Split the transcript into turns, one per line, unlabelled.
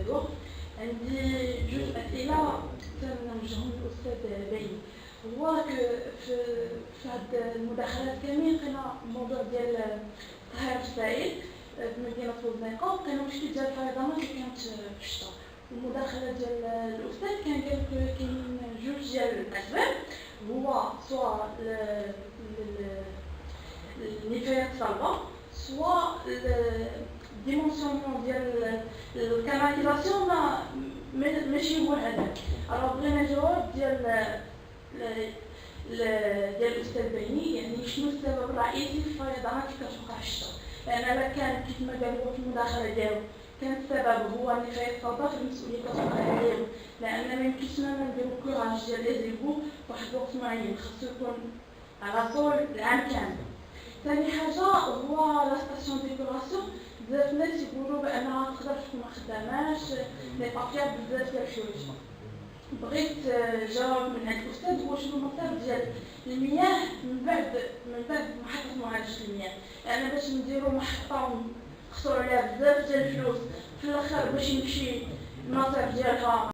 الوقت. عندي جوج أسئلة تنوجههم للأستاذ باهي. هو في هاد المداخلات كاملين لقينا الموضوع ديال القاهرة في الصعيد في مدينة بوزنيقة، ولقينا مشكل ديال الفيضانات اللي كانت في الشتا. المداخلة ديال الأستاذ كان قال كاينين جوج ديال الأسباب، هو سوا النفايات الصلبة سوا الديمونسيونمون ديال الكاناليزاسيون ماشي هو الهدف. بغينا جواب ديال الاستاذ بيني، يعني شنو السبب الرئيسي في الفيضانات اللي كتوقع في الشتا؟ لان الا كان كيف ما قال هو في المداخله ديالو كان السبب هو النفايات الصلبه، فالمسؤوليه كتوقع عليه، لان ما يمكنش لنا نديرو كوراج ديال لي زيبو واحد الوقت معين، خاصو يكون على طول العام كامل. ثاني حاجه هو لا ستاسيون ديكوراسيون، بزاف الناس يقولوا بانها تقدر تكون ما خداماش، لي بابيات بزاف ديال الحوايج. بغيت جواب من عند الاستاذ هو شنو المصدر ديال المياه من بعد محطه معالجه المياه، لان باش نديرو محطه ونخسروا عليها بزاف ديال الفلوس في الاخر باش يمشي المصاريف ديالها